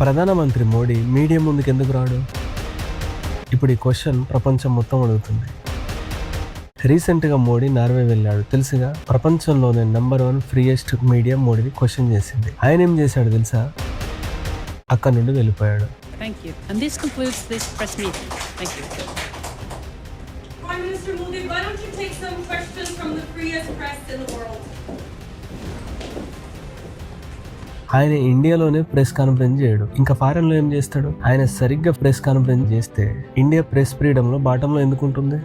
ప్రధానమంత్రి మోడీ మీడియా ముందుకు ఎందుకు రాడు? ఇప్పుడు ఈ క్వశ్చన్ ప్రపంచం మొత్తం అడుగుతుంది. రీసెంట్గా మోడీ నార్వే వెళ్ళాడు తెలుసుగా. ప్రపంచంలోనే నెంబర్ 1 ఫ్రీయెస్ట్ మీడియా మోడీని క్వశ్చన్ చేసింది. ఆయన ఏం చేశాడు తెలుసా? అక్కడ నుండి వెళ్ళిపోయాడు. Thank you. And this concludes this press meeting. Thank you. Prime Minister Modi, why don't you take some questions from the freest press in the world? ఆయన ఇండియాలోనే ప్రెస్ కాన్ఫరెన్స్ చేయడు, ఇంకా ఫారెన్ లో ఏం చేస్తాడు? ఆయన సరిగ్గా ప్రెస్ కాన్ఫరెన్స్ చేస్తే ఇండియా ప్రెస్ ఫ్రీడమ్ లో బాటంలో ఎందుకుంటుంది?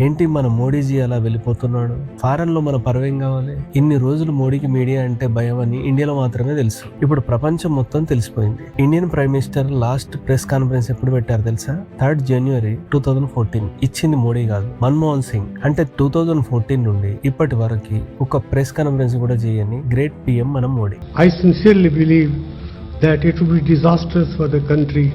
ఏంటి మన మోడీజీ అలా వెళ్ళిపోతున్నాడు? ఫారెన్ లో మన పర్వేం కావాలి? ఇన్ని రోజులు మోడీకి మీడియా అంటే భయం అని ఇండియాలో మాత్రమే తెలుసు. ఇప్పుడు ప్రపంచం మొత్తం తెలిసిపోయింది. Indian prime minister last press conference ఎప్పుడు పెట్టారు తెలుసా? 3rd January 2014. ఇచ్చింది మోడీ కాదు, మన్మోహన్ సింగ్. అంటే 2014 నుండి ఇప్పటి వరకు ఒక ప్రెస్ కాన్ఫరెన్స్ కూడా చేయని గ్రేట్ పిఎం మన Modi. I sincerely believe that it would be disastrous for the country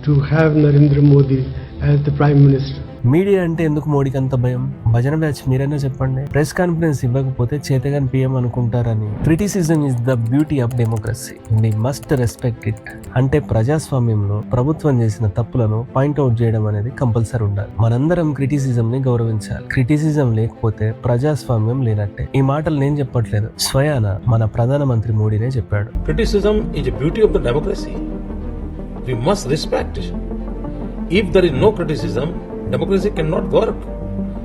to have Narendra Modi as the Prime Minister. Media అంటే ఎందుకు మోడీకి అంత భయం? భజన బ్యాచ్ మీరైనా చెప్పండి. ప్రెస్ కాన్ఫరెన్స్ ఇవ్వకపోతే చేతగాని పిఎం అనుకుంటారని. Criticism is the beauty of democracy, we must respect it. అంటే ప్రజాస్వామ్యంలో ప్రభుత్వం చేసిన తప్పులను పాయింట్అవుట్ చేయడం అనేది కంపల్సరీ ఉండాలి. మనందరం క్రిటిసిజం ని గౌరవించాలి. క్రిటిసిజం లేకపోతే ప్రజాస్వామ్యం లేనట్టే. ఈ మాటలు నేను చెప్పట్లేదు, స్వయాన మన ప్రధానమంత్రి మోడీనే చెప్పాడు. Criticism is a beauty of the democracy. We must respect it. If there is no criticism, democracy cannot work.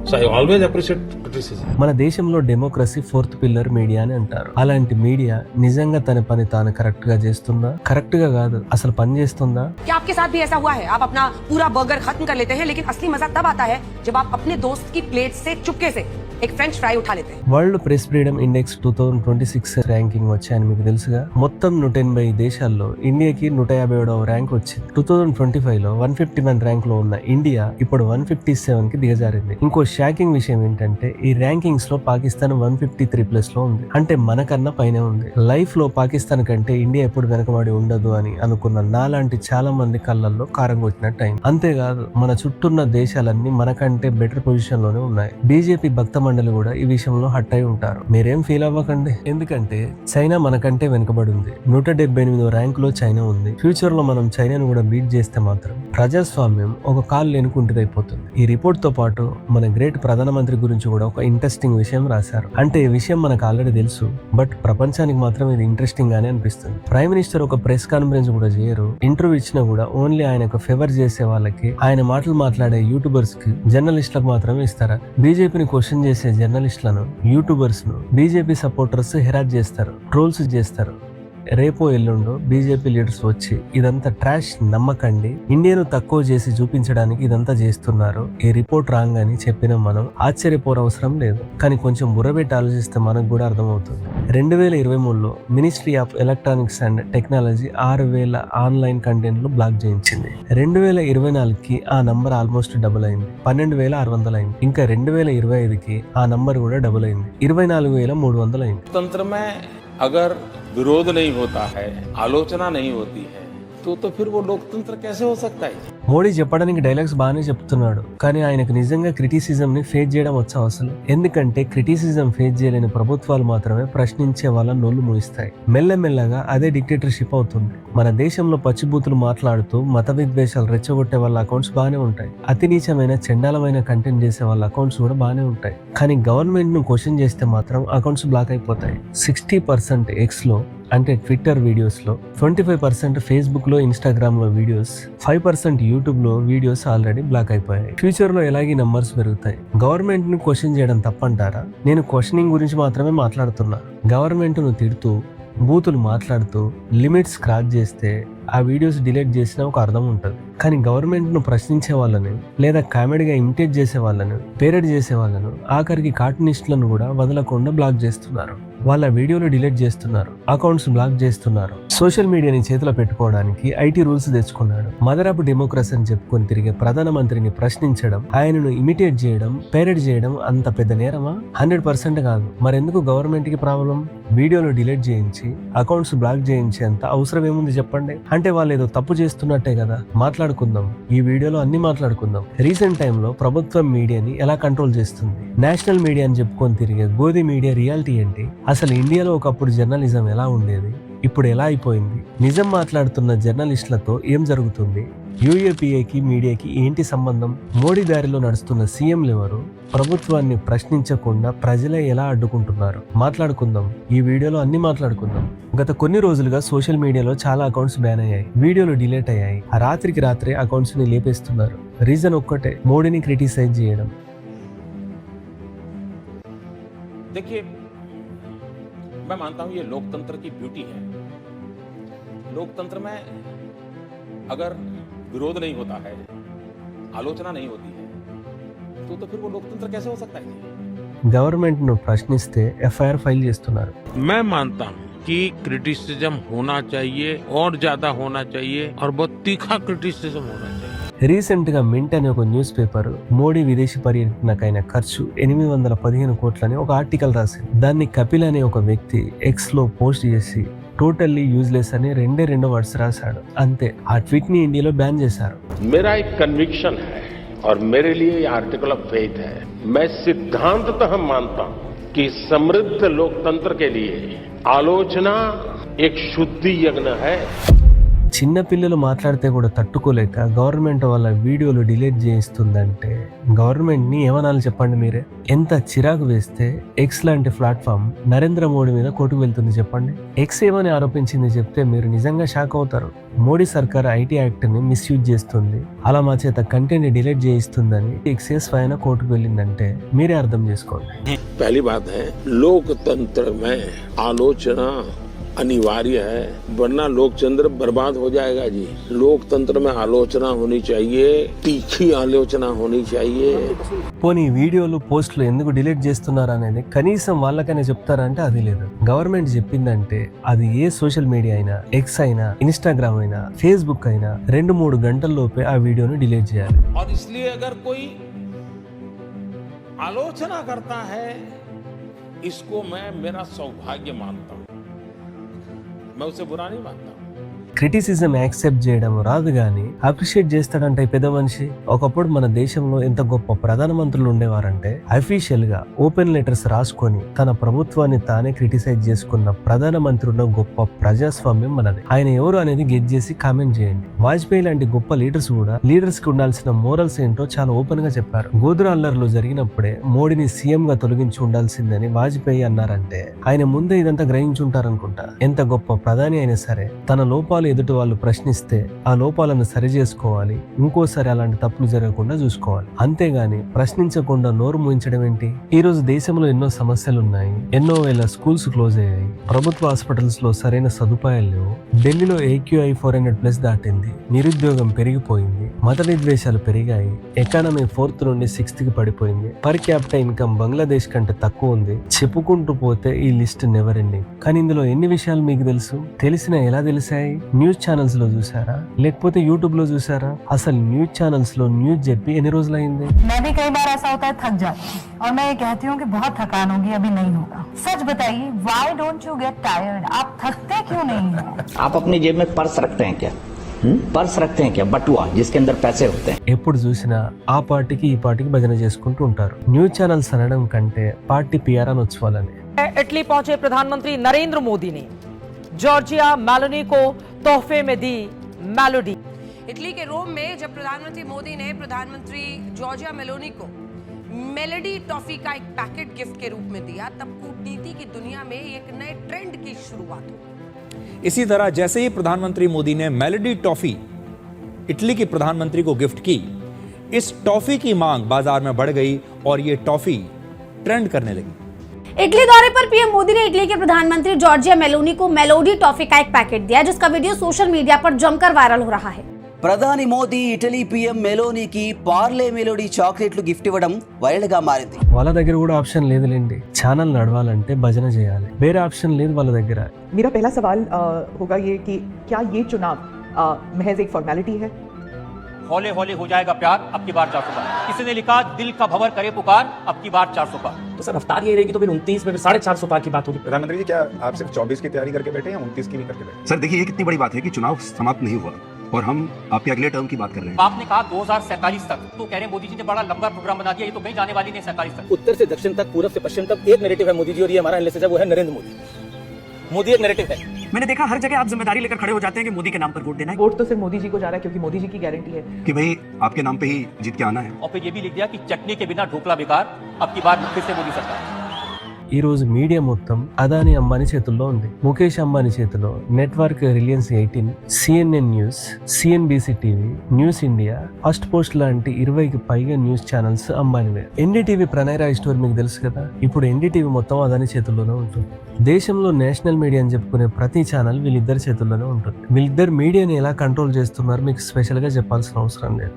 So I always appreciate criticism. మన దేశంలో డెమోక్రసీ 4th పిల్లర్ మీడియా అని అంటారు. అలాంటి మీడియా నిజంగా తన పని తాను కరెక్ట్ గా చేస్తుందా? కరెక్ట్ గా కాదు, అసలు పని చేస్తుందా? क्या आपके साथ भी ऐसा हुआ है? आप अपना पूरा बर्गर खत्म कर लेते हैं, लेकिन असली मजा तब आता है जब आप अपने दोस्त की प्लेट से चुपके से एक फ्रेंच फ्राई उठा लेते हैं. World press freedom index 2026 ranking వచ్చాయని మీకు తెలుసుగా. మొత్తం 180 దేశాల్లో ఇండియాకి 157వ ర్యాంక్ వచ్చింది. 2025 లో 151 ర్యాంక్ లో ఉన్న ఇండియా ఇప్పుడు 157 కి దిగజారింది. ఇంకో షాకింగ్ విషయం ఏంటంటే ఈ ర్యాంకింగ్స్ లో పాకిస్తాన్ 153+ లో ఉంది. అంటే మనకన్నా పైనే ఉంది. లైఫ్ లో పాకిస్తాన్ కంటే ఇండియా ఎప్పుడు వెనకబడి ఉండదు అని అనుకున్న నాలాంటి చాలా మంది కళ్ళల్లో కారం కొట్టినట్టు అయింది. అంతేకాదు మన చుట్టూన్న దేశాలన్నీ మనకంటే బెటర్ పొజిషన్ లోనే ఉన్నాయి. బీజేపీ భక్త మండలి కూడా ఈ విషయంలో హట్ అయి ఉంటారు. మీరేం ఫీల్ అవ్వకండి, ఎందుకంటే చైనా మనకంటే వెనుకబడి ఉంది. 178వ ర్యాంక్ లో చైనా ఉంది. ఫ్యూచర్ లో మనం చైనాను కూడా బీట్ చేస్తే మాత్రం ప్రజాస్వామ్యం ఒక కాలు లేనుకుంటుదైపోతుంది. ఈ రిపోర్ట్ తో పాటు మన గ్రేట్ ప్రధానమంత్రి గురించి కూడా ఒక ఇంట్రెస్టింగ్ విషయం రాశారు. అంటే ఈ విషయం మనకు ఆల్రెడీ తెలుసు, బట్ ప్రపంచానికి మాత్రం ఇది ఇంట్రెస్టింగ్ గానే అనిపిస్తుంది. ప్రైమ్ మినిస్టర్ ఒక ప్రెస్ కాన్ఫరెన్స్ కూడా చేయరు. ఇంటర్వ్యూ ఇచ్చినా కూడా ఓన్లీ ఆయనకు ఫేవర్ చేసే వాళ్ళకి, ఆయన మాటలు మాట్లాడే యూట్యూబర్స్ కి, జర్నలిస్టులకు మాత్రమే ఇస్తారా? బీజేపీని క్వశ్చన్ చేసే జర్నలిస్టులను, యూట్యూబర్స్ ను బీజేపీ సపోర్టర్స్ హెరాస్ చేస్తారు, ట్రోల్స్ చేస్తారు. రేపో ఎల్లుండో బీజేపీ లీడర్స్ వచ్చి ఇదంతా ట్రాష్, నమ్మకండి, ఇండియాను తక్కువ చేసి చూపించడానికి ఇదంతా చేస్తున్నారు, ఈ రిపోర్ట్ రాంగ్ అని చెప్పిన మనం ఆశ్చర్యపోనవసరం లేదు. కానీ కొంచెం బుర్రబెట్టి ఆలోచిస్తే మనకు కూడా అర్థమవుతుంది. 2023లో ministry of electronics and technology 6000 online కంటెంట్లు బ్లాక్ చేయించింది. 2024కి ఆ నంబర్ ఆల్మోస్ట్ డబుల్ అయింది, 12600 అయింది. ఇంకా 2025కి ఆ నంబర్ కూడా డబుల్ అయింది, 24300 అయింది. तंत्र में अगर विरोध नहीं होता है, आलोचना नहीं होती है, तो फिर वो लोकतंत्र कैसे हो सकता है? మోడీ చెప్పడానికి డైలాగ్స్ బాగానే చెప్తున్నాడు, కానీ ఆయనకు నిజంగా క్రిటిసిజం ని ఫేస్ చేయడం వచ్చా అసలు? ఎందుకంటే క్రిటిసిజం ఫేస్ చేయలేని ప్రభుత్వాలు మాత్రమే ప్రశ్నించే వాళ్ళ నోళ్లు మూయిస్తాయి. మెల్లమెల్లగా అదే డిక్టేటర్షిప్ అవుతుంది. మన దేశంలో పచ్చిబూతులు మాట్లాడుతూ మత విద్వేషాలు రెచ్చగొట్టే వాళ్ళ అకౌంట్స్ బాగానే ఉంటాయి. అతి నీచమైన చండాలమైన కంటెంట్ చేసే వాళ్ళ అకౌంట్స్ కూడా బాగానే ఉంటాయి. కానీ గవర్నమెంట్ ను క్వశ్చన్ చేస్తే మాత్రం అకౌంట్స్ బ్లాక్ అయిపోతాయి. 60% ఎక్స్ లో అంటే ట్విట్టర్ వీడియోస్ లో, 25% ఫేస్బుక్ లో, ఇన్స్టాగ్రామ్ లో వీడియోస్, 5% యూట్యూబ్ లో వీడియోస్ ఆల్రెడీ బ్లాక్ అయిపోయాయి. ఫ్యూచర్ లో ఎలాగే నంబర్స్ పెరుగుతాయి. గవర్నమెంట్ ను క్వశ్చన్ చేయడం తప్పంటారా? నేను క్వశ్చనింగ్ గురించి మాత్రమే మాట్లాడుతున్నా. గవర్నమెంట్ ను తిడుతూ, బూతులు మాట్లాడుతూ, లిమిట్స్ క్రాస్ చేస్తే ఆ వీడియోస్ డిలీట్ చేసినా ఒక అర్థం ఉంటుంది. కానీ గవర్నమెంట్ ను ప్రశ్నించే వాళ్ళని, లేదా కామెడీగా ఇమిటేట్ చేసే వాళ్ళను, పేరడ్ చేసే వాళ్ళను, ఆఖరికి కార్టూనిస్టులను కూడా వదలకుండా బ్లాక్ చేస్తున్నారు. వాళ్ళ వీడియోలు డిలీట్ చేస్తున్నారు, అకౌంట్స్ బ్లాక్ చేస్తున్నారు. సోషల్ మీడియాని చేతిలో పెట్టుకోవడానికి ఐటీ రూల్స్ తెచ్చుకున్నాడు. మదర్ ఆఫ్ డెమోక్రసీ అని చెప్పుకొని తిరిగే ప్రధానమంత్రిని ప్రశ్నించడం, ఆయనను ఇమిటేట్ చేయడం, పేరడ్ చేయడం అంత పెద్ద నేరమా? 100% కాదు. మరెందుకు గవర్నమెంట్ కి ప్రాబ్లం? వీడియోలు డిలీట్ చేయించి, అకౌంట్స్ బ్లాక్ చేయించేంత అవసరం ఏముంది చెప్పండి? అంటే వాళ్ళు ఏదో తప్పు చేస్తున్నట్టే కదా. మాట్లాడుకుందాం, ఈ వీడియోలో అన్ని మాట్లాడుకుందాం. రీసెంట్ టైంలో ప్రభుత్వం మీడియాని ఎలా కంట్రోల్ చేస్తుంది, నేషనల్ మీడియా అని చెప్పుకొని తిరిగే గోధి మీడియా రియాలిటీ ఏంటి, అసలు ఇండియాలో ఒకప్పుడు జర్నలిజం ఎలా ఉండేది, ఇప్పుడు ఎలా అయిపోయింది? నిజం మాట్లాడుతున్న జర్నలిస్టులతో ఏం జరుగుతుంది? యూఏపీఏకి మీడియాకి ఏంటి సంబంధం? మోడీ దారిలో నడుస్తున్న సీఎంలు ఎవరు? ప్రభుత్వాన్ని ప్రశ్నించకుండా ప్రజలే ఎలా అడ్డుకుంటున్నారు? మాట్లాడుకుందాం, ఈ వీడియోలో అన్ని మాట్లాడుకుందాం. గత కొన్ని రోజులుగా సోషల్ మీడియాలో చాలా అకౌంట్స్ బ్యాన్ అయ్యాయి, వీడియోలు డిలీట్ అయ్యాయి. ఆ రాత్రికి రాత్రే అకౌంట్స్ ని లేపేస్తున్నారు. రీజన్ ఒక్కటే, మోడీని క్రిటిసైజ్ చేయడం. देखिए, मैं मानता हूं ये लोकतंत्र की ब्यूटी है। लोकतंत्र में अगर विरोध नहीं होता है, आलोचना नहीं होती है, तो फिर वो लोकतंत्र कैसे हो सकता है? గవర్నమెంట్ ను ప్రశ్నిస్తే ఎఫ్ఐఆర్ ఫైల్ చేస్తున్నారు. मैं मानता हूं कि क्रिटिसिज्म होना चाहिए और ज्यादा होना चाहिए और बहुत तीखा क्रिटिसिज्म होना चाहिए। రీసెంట్ గా మింట్ అనే ఒక న్యూస్ పేపర్ మోడీ విదేశీ పర్యటనకైన ఖర్చు 815 కోట్లని ఒక ఆర్టికల్ రాసింది. దాన్ని కపిల్ అనే ఒక వ్యక్తి ఎక్స్ లో పోస్ట్ చేసి టోటల్లీ యూజ్లెస్ అని రెండు వర్డ్స్ రాశాడు. అంతే, ఆ ట్వీట్ ని ఇండియాలో బ్యాన్ చేశారు. मेरा एक कन्विक्शन है और मेरे लिए ये आर्टिकल ऑफ फेथ है। मैं सिद्धांततः मानता हूं कि समृद्ध लोकतंत्र के लिए आलोचना एक शुद्धि यज्ञ है। చిన్న పిల్లలు మాట్లాడితే కూడా తట్టుకోలేక గవర్నమెంట్ వాళ్ళ వీడియోలు డిలీట్ చేయిస్తుందంటే గవర్నమెంట్ ని ఏమనాలి చెప్పండి మీరే? ఎంత చిరాకు వేస్తే ఎక్స్ లాంటి ప్లాట్ఫామ్ నరేంద్ర మోడీ మీద కోర్టుకు వెళ్తుంది చెప్పండి. ఎక్స్ ఏమని ఆరోపించింది చెప్తే మీరు నిజంగా షాక్ అవుతారు. మోడీ సర్కార్ ఐటీ యాక్ట్ ని మిస్యూజ్ చేస్తుంది, అలా మా చేత కంటెంట్ డిలీట్ చేయిస్తుందని ఎక్సే స్వయం కోర్టుకు వెళ్ళిందంటే మీరే అర్థం చేసుకోండి. पहली बात है, लोकतंत्र में आलोचना अनिवार्य है, वरना लोकतंत्र बर्बाद हो जाएगा जी। लोकतंत्र में आलोचना होनी चाहिए, तीखी आलोचना होनी चाहिए। పోనీ వీడియోలు పోస్టులు ఎందుకు డిలీట్ చేస్తున్నారు అనేది కనీసం వాళ్ళకైనా చెప్తారంటే అది లేదు. గవర్నమెంట్ చెప్పిందంటే అది ఏ సోషల్ మీడియా అయినా, ఎక్స్ అయినా, ఇన్స్టాగ్రామ్ అయినా, ఫేస్బుక్ అయినా 2-3 గంటల్లోపే ఆ వీడియోను డిలీట్ చేయాలి. और इसलिए अगर कोई आलोचना करता है, इसको मैं मेरा सौभाग्य मानता हूं, मैं उसे बुरा नहीं मानता। క్రిటిసిజం యాక్సెప్ట్ చేయడం రాదు గాని అప్రిషియేట్ చేస్తాడంటే పెద్ద మనిషి. ఒకప్పుడు మన దేశంలో ఎంత గొప్ప ప్రధానమంత్రులు ఉండేవారంటే అఫీషియల్ గా ఓపెన్ లెటర్స్ రాసుకొని తన ప్రభుత్వాన్ని తానే క్రిటిసైజ్ చేసుకున్న ప్రధానమంత్రి ఉన్న గొప్ప ప్రజాస్వామ్యం మనది. ఆయన ఎవరు అనేది గెట్ చేసి కామెంట్ చేయండి. వాజ్పేయి లాంటి గొప్ప లీడర్స్ కూడా లీడర్స్ కి ఉండాల్సిన మోరల్స్ ఏంటో చాలా ఓపెన్ గా చెప్పారు. గోధుర అల్లర్లు జరిగినప్పుడే మోడీని సీఎం గా తొలగించి ఉండాల్సిందని వాజ్పేయి అన్నారంటే ఆయన ముందే ఇదంతా గ్రహించుంటారనుకుంటా. ఎంత గొప్ప ప్రధాని అయినా సరే తన లోపాలు ఎదుటి వాళ్ళు ప్రశ్నిస్తే ఆ లోపాలను సరి చేసుకోవాలి, ఇంకోసారి అలాంటి తప్పులు జరగకుండా చూసుకోవాలి. అంతేగాని ప్రశ్నించకుండా నోరు మూయించడం ఏంటి? ఈ రోజు దేశంలో ఎన్నో సమస్యలు ఉన్నాయి. ఎన్నో వేల స్కూల్స్ క్లోజ్ అయ్యాయి, ప్రభుత్వ హాస్పిటల్స్ లో సరైన సదుపాయాలు లేవు, ఢిల్లీలో AQI 400+ దాటింది, నిరుద్యోగం పెరిగిపోయింది, మత విద్వేషాలు పెరిగాయి, ఎకానమీ 4th నుండి 6th కి పడిపోయింది, పర్ క్యాపిటల్ ఇన్కమ్ బంగ్లాదేశ్ కంటే తక్కువ ఉంది. చెప్పుకుంటూ పోతే ఈ లిస్ట్ నెవర్ ఎండింగ్. కానీ ఇందులో ఎన్ని విషయాలు మీకు తెలుసు? తెలిసినా ఎలా తెలిసాయి? న్యూస్ ఛానల్స్ లో చూసారా, లేకపోతే యూట్యూబ్ లో చూసారా? అసలు న్యూస్ ఛానల్స్ లో న్యూస్ చెప్పి ఎన్ని రోజులైంది? मैं भी कई बार ऐसा होता है थक जाती हूँ और मैं ये कहती हूँ कि बहुत थकान होगी, अभी नहीं होगा। सच बताइए, why don't you get tired? आप थकते क्यों नहीं हो? आप अपनी जेब में पर्स रखते हैं क्या? पर्स रखते हैं क्या? बटुआ जिसके अंदर पैसे होते हैं। ఎప్పుడు చూసినా ఆ పార్టీకి ఈ పార్టీకి భజన చేసుకుంటూ ఉంటారు. న్యూస్ ఛానల్స్ అనడం కంటే పార్టీ PR అనొచ్చుకోవాలని. इटली पहुंचे प्रधानमंत्री नरेंद्र मोदी ने जॉर्जिया मेलोनी को तोहफे में दी मेलोडी। इटली के रोम में जब प्रधानमंत्री मोदी ने प्रधानमंत्री जॉर्जिया मेलोनी को मेलोडी टॉफी का एक पैकेट गिफ्ट के रूप में दिया, तब कूटनीति की दुनिया में एक नए ट्रेंड की शुरुआत हो। इसी तरह जैसे ही प्रधानमंत्री मोदी ने मेलोडी टॉफी इटली के प्रधानमंत्री को गिफ्ट की, इस टॉफी की मांग बाजार में बढ़ गई और ये टॉफी ट्रेंड करने लगी। इटली दौरे पर पीएम मोदी ने इटली के प्रधानमंत्री जॉर्जिया मेलोनी को मेलोडी टॉफी का एक पैकेट दिया, जिसका वीडियो सोशल मीडिया पर जमकर वायरल हो रहा है। ప్రధాని మోదీ ఇటలీ పీఎం మెలోనీకి పార్లే మెలోడీ చాక్లెట్లు గిఫ్ట్ ఇవ్వడం వైరల్ గా మారింది. వాళ్ళ దగ్గర కూడా ఆప్షన్ లేదులేండి. ఛానల్ నడవాలంటే భజన చేయాలి, వేరే ఆప్షన్ లేదు వాళ్ళ దగ్గర. मेरा पहला सवाल होगा ये कि क्या ये चुनाव महज एक फॉर्मेलिटी है? हौले हौले हो जाएगा प्यार, अब की बार 400 पार। किसी ने लिखा दिल का भंवर करे पुकार, अब की बार 400 पार। तो सर रफ्तार ये रहेगी तो फिर 29 में 450 पार की बात होगी। प्रधानमंत्री जी, क्या आप सिर्फ 24 की तैयारी करके बैठे हैं, 29 की नहीं करके बैठे? सर देखिए, ये कितनी बड़ी बात है कि चुनाव समाप्त नहीं हुआ और हम आपके अगले टर्म की बात कर रहे हैं। आपने कहा 2047 तक, तो कह रहे हैं मोदी जी ने बड़ा लंबा प्रोग्राम बना दिया, ये तो कहीं जाने वाली नहीं 47 तक। उत्तर से दक्षिण तक, पूरब से पश्चिम तक एक नैरेटिव है मोदी जी, और ये हमारा एनालिसिस है, वो है नरेंद्र मोदी। मोदी एक नैरेटिव है। मैंने देखा हर जगह आप जिम्मेदारी लेकर खड़े हो जाते हैं कि मोदी के नाम पर वोट देना है। वोट तो सिर्फ मोदी जी को जा रहा है क्योंकि मोदी जी की गारंटी है कि भाई आपके नाम पे ही जीत के आना है। और फिर ये भी लिख दिया कि चटनी के बिना ढोकला बेकार, अब की बार फिर से मोदी सरकार। ఈ రోజు మీడియా మొత్తం అదానీ అంబానీ చేతుల్లో ఉంది. ముఖేష్ అంబానీ చేతిలో network Reliance 18, CNN news, CNBC TV, news India, Firstpost లాంటి 20కి పైగా న్యూస్ ఛానల్స్ అంబానీవే. ఎన్డీటీవీ ప్రణయ్ రాయ్ స్టోరీ మీకు తెలుసు కదా. ఇప్పుడు ఎన్డీటీవీ మొత్తం అదానీ చేతుల్లోనే ఉంటుంది. దేశంలో నేషనల్ మీడియా అని చెప్పుకునే ప్రతి ఛానల్ వీళ్ళిద్దరి చేతుల్లోనే ఉంటుంది. వీళ్ళిద్దరు మీడియాని ఎలా కంట్రోల్ చేస్తున్నారు మీకు స్పెషల్ గా చెప్పాల్సిన అవసరం లేదు.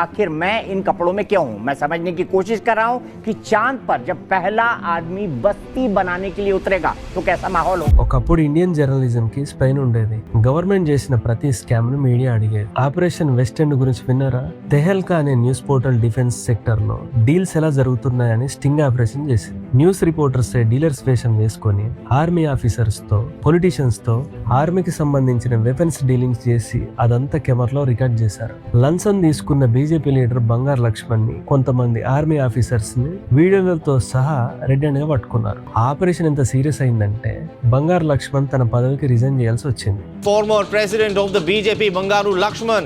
आखिर मैं इन कपड़ों में क्यों हूँ? मैं समझने की कोशिश कर रहा हूँ कि चांद पर जब पहला आदमी बस्ती बनाने के लिए उतरेगा तो कैसा माहौल हो। ఒకప్పుడు ఇండియన్ జర్నలిజం కి స్పెయిన్ ఉండేది. గవర్నమెంట్ చేసిన ప్రతి స్కామ్ ను మీడియా అడిగేది. ఆపరేషన్ వెస్ట్ ఎండ్ గురించి విన్నారా? తెహల్కా అనే న్యూస్ పోర్టల్ డిఫెన్స్ సెక్టర్ లో డీల్స్ ఎలా జరుగుతున్నాయని స్టింగ్ ఆపరేషన్ చేసింది. న్యూస్ రిపోర్టర్స్ డీలర్స్ వేషం వేసుకొని ఆర్మీ ఆఫీసర్స్ తో, పొలిటీషియన్స్ తో ఆర్మీకి సంబంధించిన వెపన్స్ డీలింగ్స్ చేసి అదంతా కెమెరాలో రికార్డ్ చేశారు. లంచం తీసుకున్న బీజేపీ లీడర్ బంగారు లక్ష్మణ్ ని, కొంతమంది ఆర్మీ ఆఫీసర్స్ ని వీడియోలతో సహా రెడ్ హ్యాండ్ గా పట్టుకున్నారు. ఆపరేషన్ ఎంత సీరియస్ అయిందంటే బంగారు లక్ష్మణ్ తన పదవికి రిజైన్ చేయాల్సి వచ్చింది. Former president of the BJP Bangaru Lakshman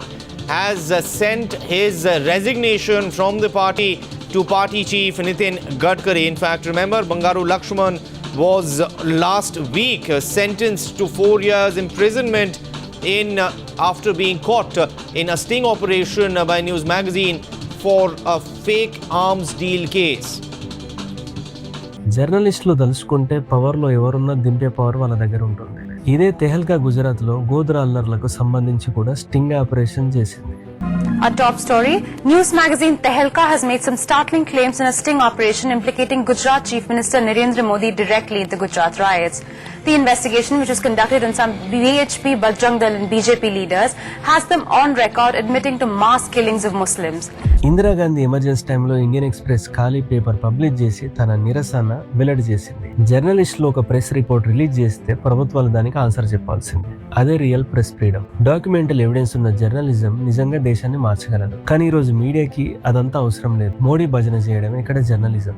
has sent his resignation from the party to party chief Nitin Gadkari. In fact, remember, Bangaru Lakshman was last week sentenced to 4 years imprisonment after being caught in a sting operation by News Magazine for a fake arms deal case. జర్నలిస్టులు తలుచుకుంటే power లో ఎవరున్నా దింపే power వాళ్ళ దగ్గర ఉంటుంది. ఇదే తెహల్కా గుజరాత్ లో గోద్రా అల్లర్లకు సంబంధించి కూడా స్టింగ్ ఆపరేషన్ చేసింది. A top story, News Magazine Tehelka has made some startling claims in a sting operation implicating Gujarat Chief Minister Narendra Modi directly in the Gujarat riots. The investigation, which was conducted on some BHP, Bajrang Dal and BJP leaders, has them on record admitting to mass killings of Muslims. Indira Gandhi emergency టైంలో Indian express ఖాళీ paper publish చేసి తన నిరసన వెల్లడి చేసింది. జర్నలిస్టులు ఒక press report release చేస్తే ప్రభుత్వాలు దానికి ఆన్సర్ చెప్పాల్సింది. అదే real press freedom. Documental evidence ఉన్న జర్నలిజం నిజంగా దేశాన్ని మార్చగలదు. కానీ ఈ రోజు మీడియాకి అదంతా అవసరం లేదు. మోడీ భజన చేయడమే ఇక్కడ జర్నలిజం.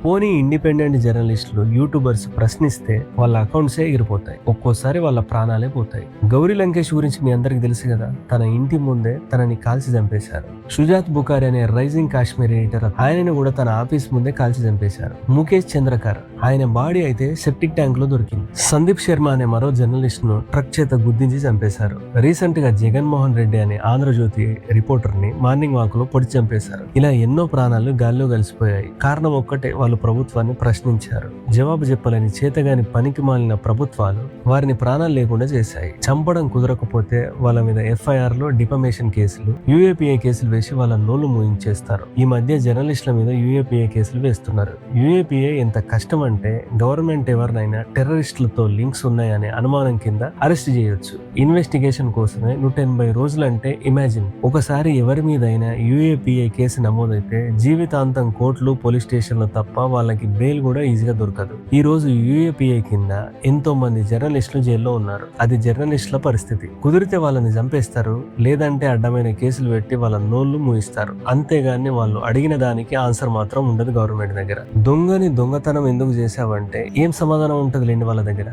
పోనీ ఇండిపెండెంట్ జర్నలిస్టులు, యూట్యూబర్స్ ప్రశ్నిస్తే వాళ్ళ అకౌంట్సే ఎగిరిపోతాయి. ఒక్కోసారి వాళ్ళ ప్రాణాలే పోతాయి. గౌరీ లంకేష్ గురించి మీ అందరికి తెలుసు కదా. తన ఇంటి ముందే తనని కాల్చి చంపేశారు. షుజాత్ బుఖారి అనే రైజింగ్ కాశ్మీర్ ఎడిటర్, ఆయనను కూడా తన ఆఫీస్ ముందే కాల్చి చంపేశారు. ముఖేష్ చంద్రకర్, ఆయన బాడీ అయితే సెప్టిక్ ట్యాంక్ లో దొరికింది. సందీప్ శర్మ అనే మరో జర్నలిస్ట్ ను ట్రక్ చేత గుద్దించి చంపేశారు. రీసెంట్ గా జగన్మోహన్ రెడ్డి అనే ఆంధ్రజ్యోతి రిపోర్టర్ ని మార్నింగ్ వాక్ లో పొడి చంపేశారు. ఇలా ఎన్నో ప్రాణాలు గాల్లో కలిసిపోయాయి. కారణం ఒక్కటే, వాళ్ళు ప్రభుత్వాన్ని ప్రశ్నించారు. జవాబు చెప్పలేని చేతగాని పనికి మాలిన ప్రభుత్వాలు వారిని ప్రాణాలు లేకుండా చేశాయి. చంపడం కుదరకపోతే వాళ్ళ మీద FIR లో డిఫమేషన్ కేసులు, UAPA కేసులు వేసి వాళ్ళ నోళ్లు మూయించేస్తారు. ఈ మధ్య జర్నలిస్టుల మీద UAPA కేసులు వేస్తున్నారు. UAPA ఎంత కష్టం అంటే గవర్నమెంట్ ఎవరినైనా టెర్రరిస్టులతో లింక్స్ ఉన్నాయనే అనుమానం కింద అరెస్ట్ చేయొచ్చు. ఇన్వెస్టిగేషన్ కోసమే 180 రోజులు అంటే ఇమాజిన్. ఒకసారి ఎవరి మీద అయినా UAPA కేసు నమోదైతే జీవితాంతం కోర్టులు, పోలీస్ స్టేషన్లు తప్ప వాళ్ళకి బెయిల్ కూడా ఈజీగా దొరకదు. ఈ రోజు UAPA కింద ఎంతో మంది జర్నలిస్టులు జైల్లో ఉన్నారు. అది జర్నలిస్టుల పరిస్థితి. కుదిరితే వాళ్ళని చంపేస్తారు, లేదంటే అడ్డమైన కేసులు పెట్టి వాళ్ళ నోళ్లు మూయిస్తారు. అంతేగాని వాళ్ళు అడిగిన దానికి ఆన్సర్ మాత్రం ఉండదు గవర్నమెంట్ దగ్గర. దొంగని దొంగతనం ఎందుకు చేశావంటే ఏం సమాధానం ఉంటుంది లేండి వాళ్ళ దగ్గర.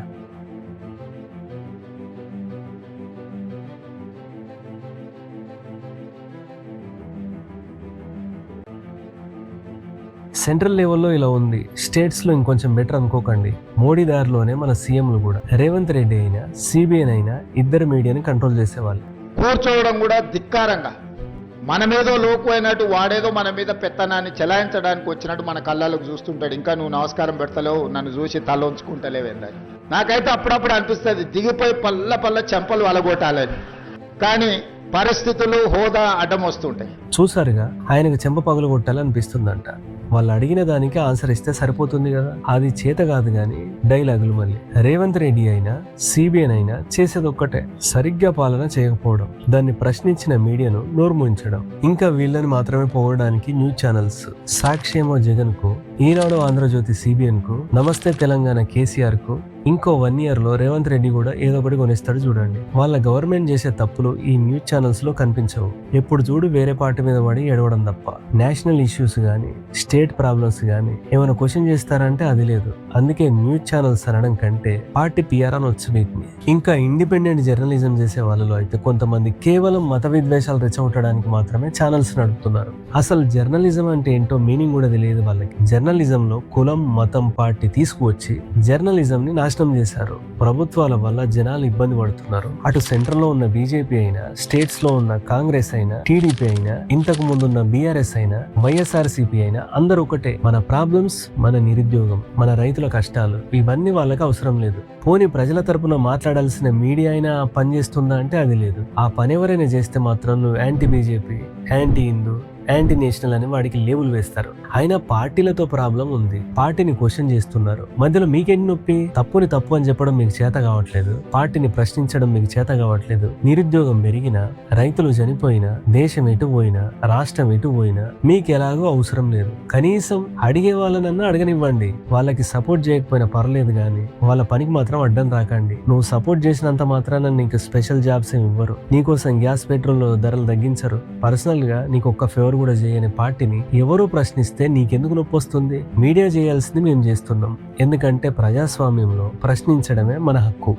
సెంట్రల్ లెవెల్లో ఇలా ఉంది, స్టేట్స్ లో ఇంకొంచెం బెటర్ అనుకోకండి. మోడీ దారిలోనే మన సీఎంలు కూడా. రేవంత్ రెడ్డి అయినా, CBN అయినా ఇద్దరు మీడియాని కంట్రోల్ చేసేవాళ్ళు. కూర్చోవడం కూడా ధిక్కారంగా, మనమేదో లోకు అయినట్టు వాడేదో మన మీద పెత్తనాన్ని చెలాయించడానికి వచ్చినట్టు మన కళ్ళకు చూస్తుంటాడు. ఇంకా నువ్వు నమస్కారం పెడతలేవు, నన్ను చూసి తల ఉంచుకుంటలేవేందని. నాకైతే అప్పుడప్పుడు అనిపిస్తుంది దిగిపోయి పల్ల చెంపలు అలగొట్టాలని. కానీ పరిస్థితులు, హోదా అడ్డం వస్తుంటాయి. చూసారుగా, ఆయనకు చెంప పగులు కొట్టాలనిపిస్తుందంట. వాళ్ళు అడిగిన దానికి ఆన్సర్ ఇస్తే సరిపోతుంది కదా. అది చేత కాదు గాని డైలాగులు మళ్ళీ. రేవంత్ రెడ్డి అయినా, CBN అయినా చేసేది ఒక్కటే, సరిగ్గా పాలన చేయకపోవడం, దాన్ని ప్రశ్నించిన మీడియాను నోరు మూయించడం. ఇంకా వీళ్ళని మాత్రమే పోవడానికి న్యూస్ ఛానల్స్. సాక్షి ఏమో జగన్ కు, ఈనాడు ఆంధ్రజ్యోతి CBN కు, నమస్తే తెలంగాణ KCR కు, ఇంకో 1 year లో రేవంత్ రెడ్డి కూడా ఏదో ఒకటి కొనిస్తాడు చూడండి. వాళ్ళ గవర్నమెంట్ చేసే తప్పులు ఈ న్యూస్ ఛానల్స్ లో కనిపించవు. ఎప్పుడు చూడు వేరే పార్టీ మీద పడి ఎడవడం తప్ప. నేషనల్ ఇష్యూస్ గానీ స్టేట్ ప్రాబ్లమ్స్ గానీ ఏమైనా క్వశ్చన్ చేస్తారంటే అది లేదు. అందుకే న్యూస్ ఛానల్స్ అనడం కంటే పార్టీ పిఆర్ అని వచ్చి వీటిని. ఇంకా ఇండిపెండెంట్ జర్నలిజం చేసే వాళ్ళలో అయితే కొంతమంది కేవలం మత విద్వేషాలు రెచ్చగొట్టడానికి మాత్రమే ఛానల్స్ నడుపుతున్నారు. అసలు జర్నలిజం అంటే ఏంటో మీనింగ్ కూడా తెలియదు వాళ్ళకి. జర్నలిజం లో కులం మతం పార్టీ తీసుకువచ్చి జర్నలిజం ని నాశనం చేశారు. ప్రభుత్వాల వల్ల జనాలు ఇబ్బంది పడుతున్నారు. అటు సెంట్రల్ లో ఉన్న బీజేపీ అయినా, స్టేట్స్ లో ఉన్న కాంగ్రెస్ అయినా, టీడీపీ అయినా, ఇంతకు ముందున్న బీఆర్ఎస్ అయినా, వైఎస్ఆర్సీపీ అయినా అందరూ ఒకటే. మన ప్రాబ్లమ్స్, మన నిరుద్యోగం, మన రైతుల కష్టాలు ఇవన్నీ వాళ్ళకి అవసరం లేదు. పోనీ ప్రజల తరపున మాట్లాడాల్సిన మీడియా అయినా పనిచేస్తుందా అంటే అది లేదు. ఆ పని ఎవరైనా చేస్తే మాత్రం నువ్వు anti BJP, anti Hindu, anti national అని వాడికి లేబుల్ వేస్తారు. అయినా పార్టీలతో ప్రాబ్లం ఉంది. పార్టీని క్వశ్చన్ చేస్తున్నారు. మధ్యలో మీకేంటి నొప్పి? తప్పుని తప్పు అని చెప్పడం మీకు చేత కావట్లేదు. పార్టీని ప్రశ్నించడం మీకు చేత కావట్లేదు. నిరుద్యోగం పెరిగినా, రైతులు చనిపోయినా, దేశం ఎటు పోయినా, రాష్ట్రం ఎటు పోయినా మీకు ఎలాగో అవసరం లేదు. కనీసం అడిగే వాళ్ళనన్నా అడగనివ్వండి. వాళ్ళకి సపోర్ట్ చేయకపోయినా పర్లేదు కానీ వాళ్ళ పనికి మాత్రం అడ్డం రాకండి. నువ్వు సపోర్ట్ చేసినంత మాత్రాన నీకు స్పెషల్ జాబ్స్ ఏమి ఇవ్వరు. నీకోసం గ్యాస్ పెట్రోల్ ధరలు తగ్గించరు. పర్సనల్ గా నీకు ఒక్క ఫేవర్ కూడా చేయని పార్టీని ఎవరో ప్రశ్నిస్తే నీకెందుకు నొప్పి వస్తుంది? మీడియా చేయాల్సింది మేము చేస్తున్నాం. ఎందుకంటే ప్రజాస్వామ్యంలో ప్రశ్నించడమే మన హక్కు.